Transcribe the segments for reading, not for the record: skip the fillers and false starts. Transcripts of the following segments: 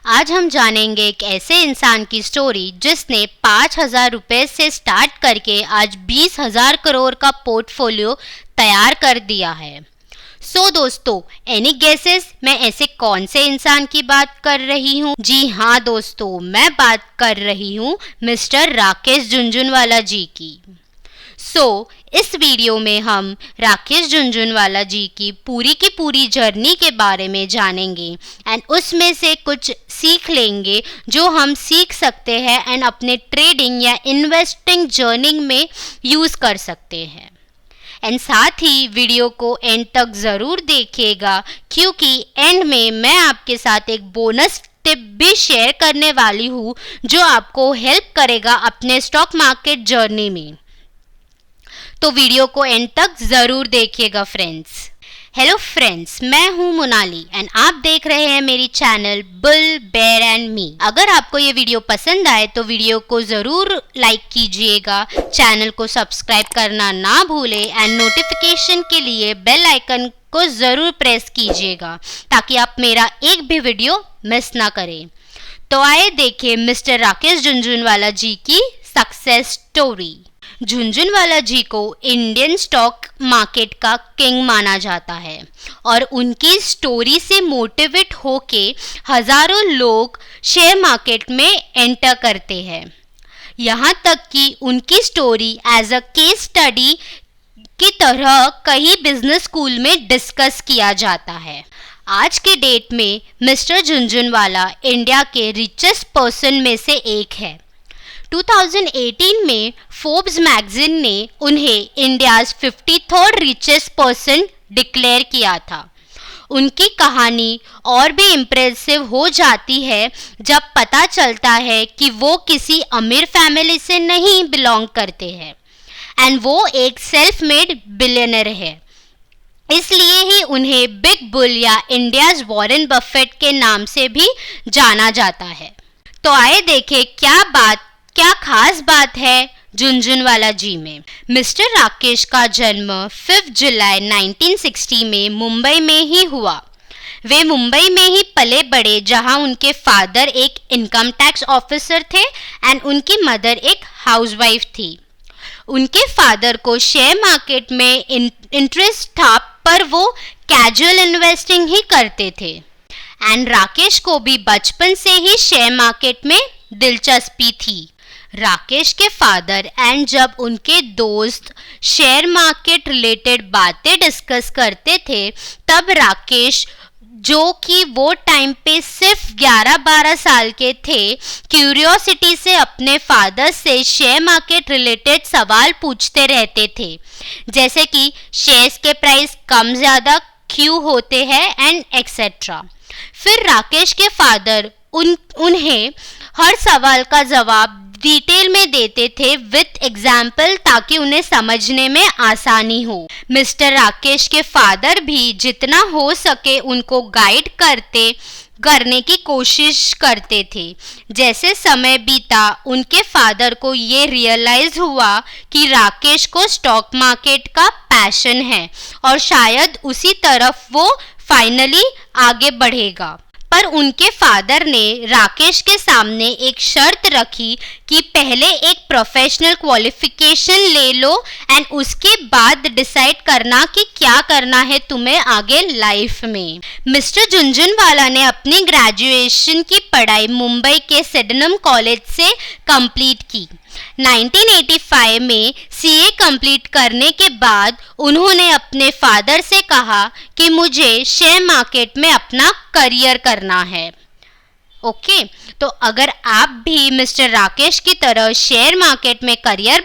आज हम जानेंगे एक ऐसे इंसान की स्टोरी जिसने 5,000 रुपए से स्टार्ट करके आज 20,000 करोड़ का पोर्टफोलियो तैयार कर दिया है। दोस्तों, एनी गेसेस मैं ऐसे कौन से इंसान की बात कर रही हूँ? जी हाँ दोस्तों, मैं बात कर रही हूँ मिस्टर राकेश झुनझुनवाला जी की। इस वीडियो में हम राकेश झुनझुनवाला जी की पूरी जर्नी के बारे में जानेंगे एंड उसमें से कुछ सीख लेंगे जो हम सीख सकते हैं एंड अपने ट्रेडिंग या इन्वेस्टिंग जर्नी में यूज़ कर सकते हैं। एंड साथ ही वीडियो को एंड तक ज़रूर देखिएगा, क्योंकि एंड में मैं आपके साथ एक बोनस टिप भी शेयर करने वाली हूँ जो आपको हेल्प करेगा अपने स्टॉक मार्केट जर्नी में। तो वीडियो को एंड तक ज़रूर देखिएगा फ्रेंड्स। हेलो फ्रेंड्स, मैं हूँ मोनाली एंड आप देख रहे हैं मेरी channel bull bear and me. अगर आपको ये वीडियो पसंद आए तो वीडियो को ज़रूर लाइक कीजिएगा, चैनल को सब्सक्राइब करना ना भूलें एंड नोटिफिकेशन के लिए बेल आइकन को ज़रूर प्रेस कीजिएगा ताकि आप मेरा एक भी वीडियो मिस ना करें। तो आइए देखें मिस्टर राकेश झुनझुनवाला जी की सक्सेस स्टोरी। झुनझुनवाला जी को इंडियन स्टॉक मार्केट का किंग माना जाता है और उनकी स्टोरी से मोटिवेट होके हजारों लोग शेयर मार्केट में एंटर करते हैं। यहाँ तक कि उनकी story as a case study की तरह कई बिजनेस स्कूल में डिस्कस किया जाता है। आज के डेट में मिस्टर झुनझुनवाला इंडिया के रिचेस्ट पर्सन में से एक है। 2018 में फोर्ब्स मैगजीन ने उन्हें India's 53rd richest person declare किया था। उनकी कहानी और भी इम्प्रेसिव हो जाती है जब पता चलता है कि वो किसी अमीर फैमिली से नहीं बिलोंग करते हैं एंड वो एक सेल्फ मेड बिलियनर है। इसलिए ही उन्हें बिग बुल या इंडियाज़ वॉरेन बफेट के नाम से भी जाना जाता है। तो आइए देखें क्या खास बात है झुनझुनवाला जी में। मिस्टर राकेश का जन्म 5 जुलाई 1960 में मुंबई में ही हुआ। वे मुंबई में ही पले बड़े, जहां उनके फादर एक इनकम टैक्स ऑफिसर थे एंड उनकी मदर एक हाउसवाइफ थी। उनके फादर को शेयर मार्केट में इंटरेस्ट था, पर वो कैजुअल इन्वेस्टिंग ही करते थे एंड राकेश को भी बचपन से ही शेयर मार्केट में दिलचस्पी थी। राकेश के फादर एंड जब उनके दोस्त शेयर मार्केट रिलेटेड बातें डिस्कस करते थे, तब राकेश, जो कि वो टाइम पे सिर्फ 11-12 साल के थे, क्यूरियोसिटी से अपने फादर से शेयर मार्केट रिलेटेड सवाल पूछते रहते थे, जैसे कि शेयर्स के प्राइस कम ज़्यादा क्यों होते हैं एंड एक्सेट्रा। फिर राकेश के फादर उन्हें हर सवाल का जवाब डिटेल में देते थे विथ एग्जाम्पल, ताकि उन्हें समझने में आसानी हो। मिस्टर राकेश के फादर भी जितना हो सके उनको गाइड करने की कोशिश करते थे। जैसे समय बीता, उनके फादर को ये रियलाइज हुआ कि राकेश को स्टॉक मार्केट का पैशन है और शायद उसी तरफ वो फाइनली आगे बढ़ेगा। पर उनके फादर ने राकेश के सामने एक शर्त रखी कि पहले एक प्रोफेशनल क्वालिफिकेशन ले लो एंड उसके बाद डिसाइड करना कि क्या करना है तुम्हें आगे लाइफ में। मिस्टर झुनझुनवाला ने अपनी ग्रेजुएशन की पढ़ाई मुंबई के सिडनम कॉलेज से कंप्लीट की। 1985 में सीए कंप्लीट करने के बाद उन्होंने अपने फादर से कहा कि मुझे शेयर मार्केट में अपना करियर करना है। ओके, तो अगर आप भी मिस्टर राकेश की तरह शेयर मार्केट में करियर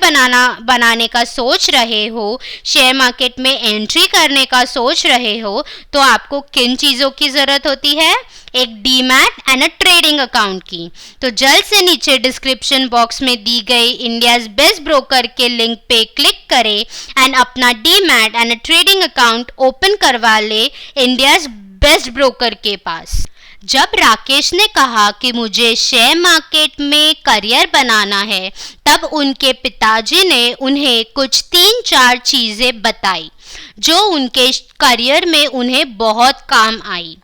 बनाने का सोच रहे हो, शेयर मार्केट में एंट्री करने का सोच रहे हो, तो आपको किन चीज़ों की ज़रूरत होती है? एक demat and a trading account की। तो जल्द से नीचे डिस्क्रिप्शन बॉक्स में दी गई इंडियाज़ बेस्ट ब्रोकर के लिंक पे क्लिक करें एंड अपना demat and a trading account open करवा ले इंडियाज़ बेस्ट ब्रोकर के पास। जब राकेश ने कहा कि मुझे शेयर मार्केट में करियर बनाना है, तब उनके पिताजी ने उन्हें कुछ 3-4 चीज़ें बताई जो उनके करियर में उन्हें बहुत काम आई।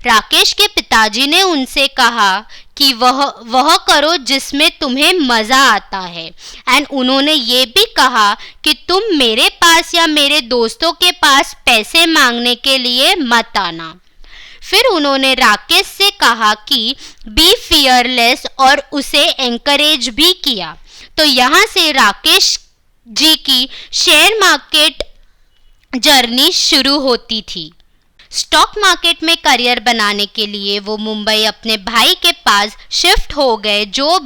राकेश के पिताजी ने उनसे कहा कि वह करो जिसमें तुम्हें मज़ा आता है, एंड उन्होंने ये भी कहा कि तुम मेरे पास या मेरे दोस्तों के पास पैसे मांगने के लिए मत आना। फिर उन्होंने राकेश से कहा कि बी फियरलेस और उसे एनकरेज भी किया। तो यहाँ से राकेश जी की शेयर मार्केट जर्नी शुरू होती थी। स्टॉक मार्केट में करियर बनाने के लिए वो मुंबई अपने भाई के पास शिफ्ट हो गए, जो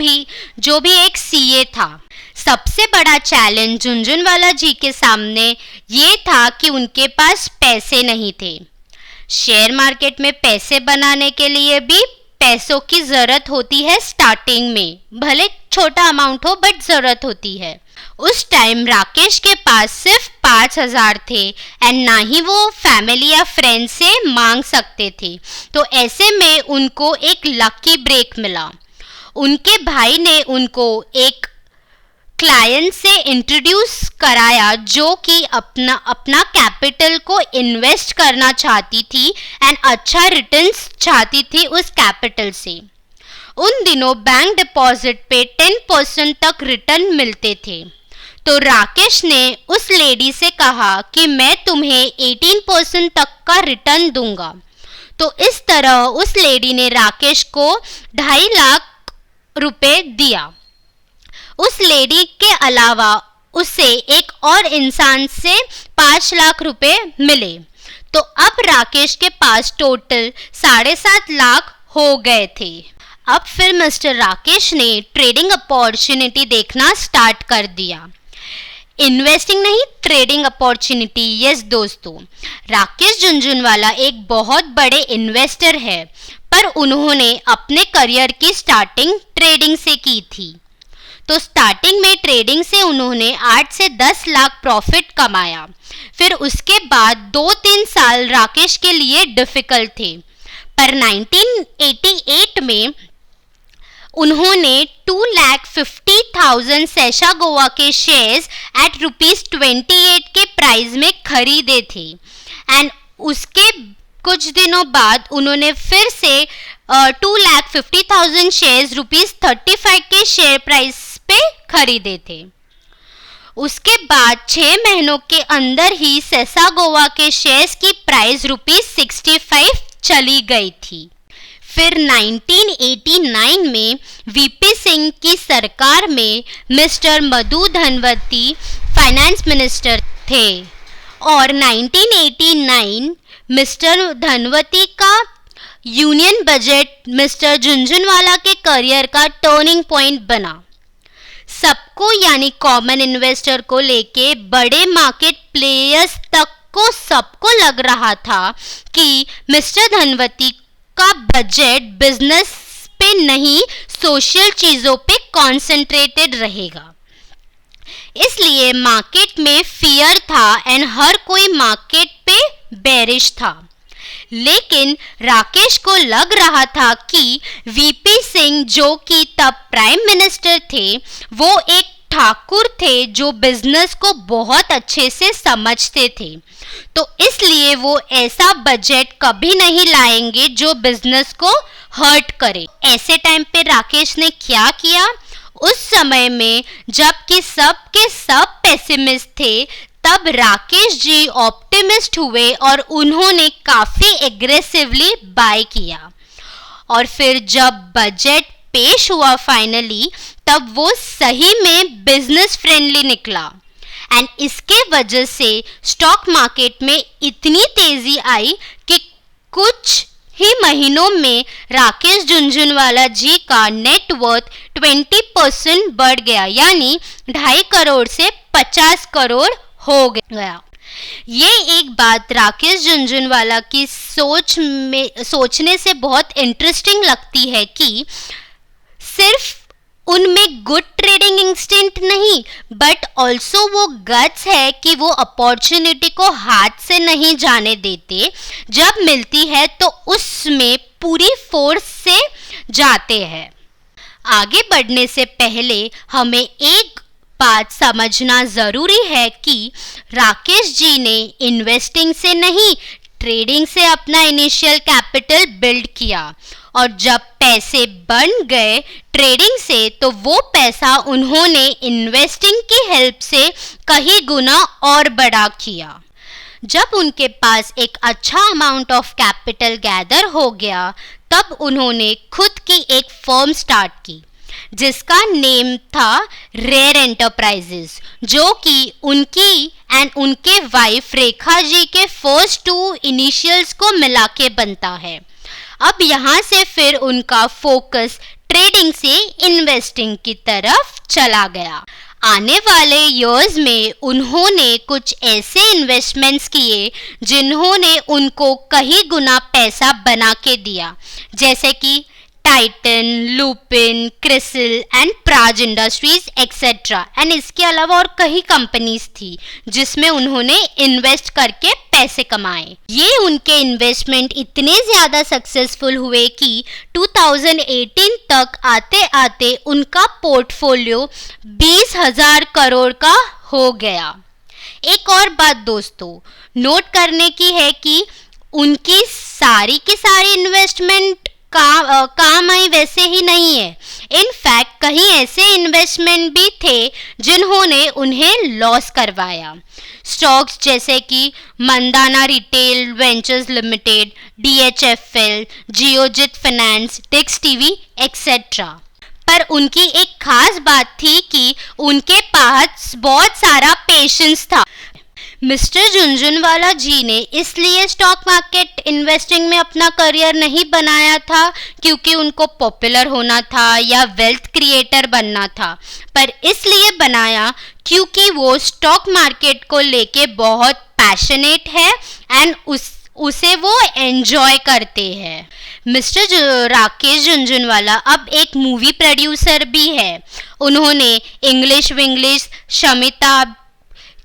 भी एक सीए था। सबसे बड़ा चैलेंज झुनझुनवाला जी के सामने ये था कि उनके पास पैसे नहीं थे। शेयर मार्केट में पैसे बनाने के लिए भी पैसों की ज़रूरत होती है स्टार्टिंग में, भले छोटा अमाउंट हो बट ज़रूरत होती है। उस टाइम राकेश के पास सिर्फ 5,000 थे एंड ना ही वो फैमिली या फ्रेंड से मांग सकते थे। तो ऐसे में उनको एक लकी ब्रेक मिला। उनके भाई ने उनको एक क्लाइंट से इंट्रोड्यूस कराया जो कि अपना कैपिटल को इन्वेस्ट करना चाहती थी एंड अच्छा रिटर्न्स चाहती थी उस कैपिटल से। उन दिनों बैंक डिपॉजिट पे 10% तक रिटर्न मिलते थे। तो राकेश ने उस लेडी से कहा कि मैं तुम्हें 18% तक का रिटर्न दूंगा। तो इस तरह उस लेडी ने राकेश को 2.5 लाख रुपए दिया। उस लेडी के अलावा उसे एक और इंसान से 5 लाख रुपए मिले। तो अब राकेश के पास टोटल 7.5 लाख हो गए थे। अब फिर मिस्टर राकेश ने ट्रेडिंग अपॉर्चुनिटी देखना स्टार्ट कर दिया। इन्वेस्टिंग नहीं, ट्रेडिंग अपॉर्चुनिटी। यस दोस्तों, राकेश झुनझुनवाला एक बहुत बड़े इन्वेस्टर है, पर उन्होंने अपने करियर की स्टार्टिंग ट्रेडिंग से की थी। तो स्टार्टिंग में ट्रेडिंग से उन्होंने 8 से 10 लाख प्रॉफिट कमाया। फिर उसके बाद 2-3 साल राकेश के लिए डिफिकल्ट थे, पर 1988 में उन्होंने 2,50,000 सेशा गोवा के शेयर्स एट ₹28 के प्राइस में खरीदे थे एंड उसके कुछ दिनों बाद उन्होंने फिर से 2,50,000 शेयर्स ₹35 के शेयर प्राइस पे खरीदे थे। उसके बाद 6 महीनों के अंदर ही सेसा गोवा के शेयर्स की प्राइस ₹65 चली गई थी। फिर 1989 में वीपी सिंह की सरकार में मिस्टर मधु धनवती फाइनेंस मिनिस्टर थे और 1989 मिस्टर धनवती का यूनियन बजट मिस्टर झुनझुनवाला के करियर का टर्निंग पॉइंट बना। सबको यानी कॉमन इन्वेस्टर को लेके बड़े मार्केट प्लेयर्स तक को सबको लग रहा था कि मिस्टर धनवती का बजट बिजनेस पे नहीं सोशल चीज़ों पे कॉन्सेंट्रेटेड रहेगा। इसलिए मार्केट में फियर था एंड हर कोई मार्केट पे बेरिश था। लेकिन राकेश को लग रहा था कि वीपी सिंह जो कि तब प्राइम मिनिस्टर थे, वो एक ठाकुर थे जो बिजनेस को बहुत अच्छे से समझते थे। तो इसलिए वो ऐसा बजट कभी नहीं लाएंगे जो बिजनेस को हर्ट करे। ऐसे टाइम पे राकेश ने क्या किया? उस समय में जबकि सब के सब पेसिमिस्ट थे, तब राकेश जी ऑप्टिमिस्ट हुए और उन्होंने काफ़ी एग्रेसिवली बाय किया। और फिर जब बजट पेश हुआ फाइनली, तब वो सही में बिजनेस फ्रेंडली निकला एंड इसके वजह से स्टॉक मार्केट में इतनी तेजी आई कि कुछ ही महीनों में राकेश झुनझुनवाला जी का नेटवर्थ 20% बढ़ गया, यानी 2.5 करोड़ से 50 करोड़ हो गया। ये एक बात राकेश झुनझुनवाला की सोचने से बहुत इंटरेस्टिंग लगती है कि सिर्फ उनमें गुड ट्रेडिंग इंस्टिंक्ट नहीं, बट ऑल्सो वो गट्स है कि वो अपॉर्चुनिटी को हाथ से नहीं जाने देते। जब मिलती है तो उसमें पूरी फोर्स से जाते हैं। आगे बढ़ने से पहले हमें एक बात समझना ज़रूरी है कि राकेश जी ने इन्वेस्टिंग से नहीं, ट्रेडिंग से अपना इनिशियल कैपिटल बिल्ड किया और जब पैसे बन गए ट्रेडिंग से तो वो पैसा उन्होंने इन्वेस्टिंग की हेल्प से कई गुना और बड़ा किया। जब उनके पास एक अच्छा अमाउंट ऑफ कैपिटल गैदर हो गया तब उन्होंने खुद की एक फर्म स्टार्ट की जिसका नेम था रेयर एंटरप्राइजेस, जो कि उनकी एंड उनके वाइफ रेखा जी के फर्स्ट 2 इनिशियल्स को मिला के बनता है। अब यहाँ से फिर उनका फोकस ट्रेडिंग से इन्वेस्टिंग की तरफ चला गया। आने वाले इयर्स में उन्होंने कुछ ऐसे इन्वेस्टमेंट्स किए जिन्होंने उनको कई गुना पैसा बना के दिया, जैसे कि Titan, Lupin, CRISIL and Praj industries etcetera. And इसके अलावा और कई कंपनीज थी जिसमें उन्होंने इन्वेस्ट करके पैसे कमाए। ये उनके इन्वेस्टमेंट इतने ज़्यादा सक्सेसफुल हुए कि 2018 तक आते आते उनका पोर्टफोलियो 20,000 करोड़ का हो गया। एक और बात दोस्तों नोट करने की है कि उनकी सारी की सारी इन्वेस्टमेंट काम आई वैसे ही नहीं है। इनफैक्ट कहीं ऐसे इन्वेस्टमेंट भी थे जिन्होंने उन्हें लॉस करवाया। स्टॉक्स जैसे कि Mandana retail ventures limited, DHFL, Geojit finance, Dish TV etcetera. पर उनकी एक खास बात थी कि उनके पास बहुत सारा पेशेंस था। मिस्टर झुनझुनवाला जी ने इसलिए स्टॉक मार्केट इन्वेस्टिंग में अपना करियर नहीं बनाया था क्योंकि उनको पॉपुलर होना था या वेल्थ क्रिएटर बनना था, पर इसलिए बनाया क्योंकि वो स्टॉक मार्केट को लेके बहुत पैशनेट है एंड उसे वो एंजॉय करते हैं। मिस्टर राकेश झुनझुनवाला अब एक मूवी प्रोड्यूसर भी है। उन्होंने इंग्लिश विंग्लिश, शमिता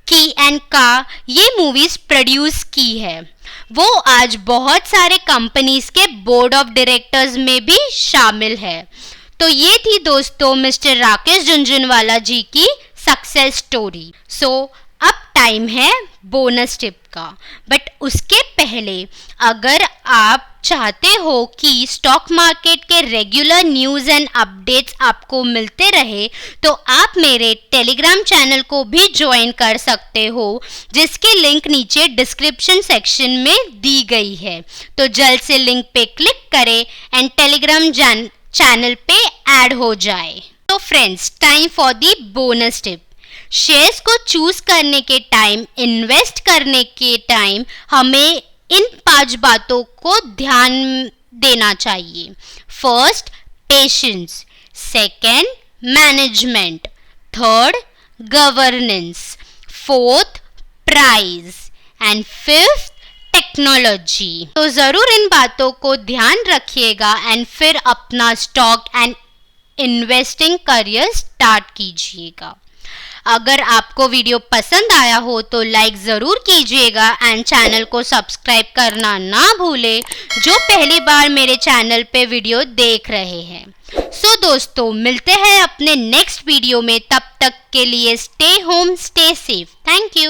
की एंड का ये मूवीज प्रोड्यूस की है। वो आज बहुत सारे कंपनीज के बोर्ड ऑफ डायरेक्टर्स में भी शामिल है। तो ये थी दोस्तों मिस्टर राकेश झुनझुनवाला जी की सक्सेस स्टोरी। सो अब टाइम है बोनस टिप का, बट उसके पहले अगर आप चाहते हो कि स्टॉक मार्केट के रेगुलर न्यूज़ एंड अपडेट्स आपको मिलते रहे तो आप मेरे टेलीग्राम चैनल को भी ज्वाइन कर सकते हो, जिसकी लिंक नीचे डिस्क्रिप्शन सेक्शन में दी गई है। तो जल्द से लिंक पे क्लिक करें एंड टेलीग्राम चैनल पे ऐड हो जाए। तो friends, time for the bonus tip. Shares को चूज करने के टाइम, इन्वेस्ट करने के टाइम हमें इन 5 बातों को ध्यान देना चाहिए। First, patience. Second, management. Third, governance. Fourth, price and fifth, technology. तो ज़रूर इन बातों को ध्यान रखिएगा एंड फिर अपना stock and investing career start कीजिएगा। अगर आपको वीडियो पसंद आया हो तो लाइक ज़रूर कीजिएगा एंड चैनल को सब्सक्राइब करना ना भूलें जो पहली बार मेरे चैनल पे वीडियो देख रहे हैं। सो दोस्तों, मिलते हैं अपने नेक्स्ट वीडियो में। तब तक के लिए stay home, stay safe. Thank you.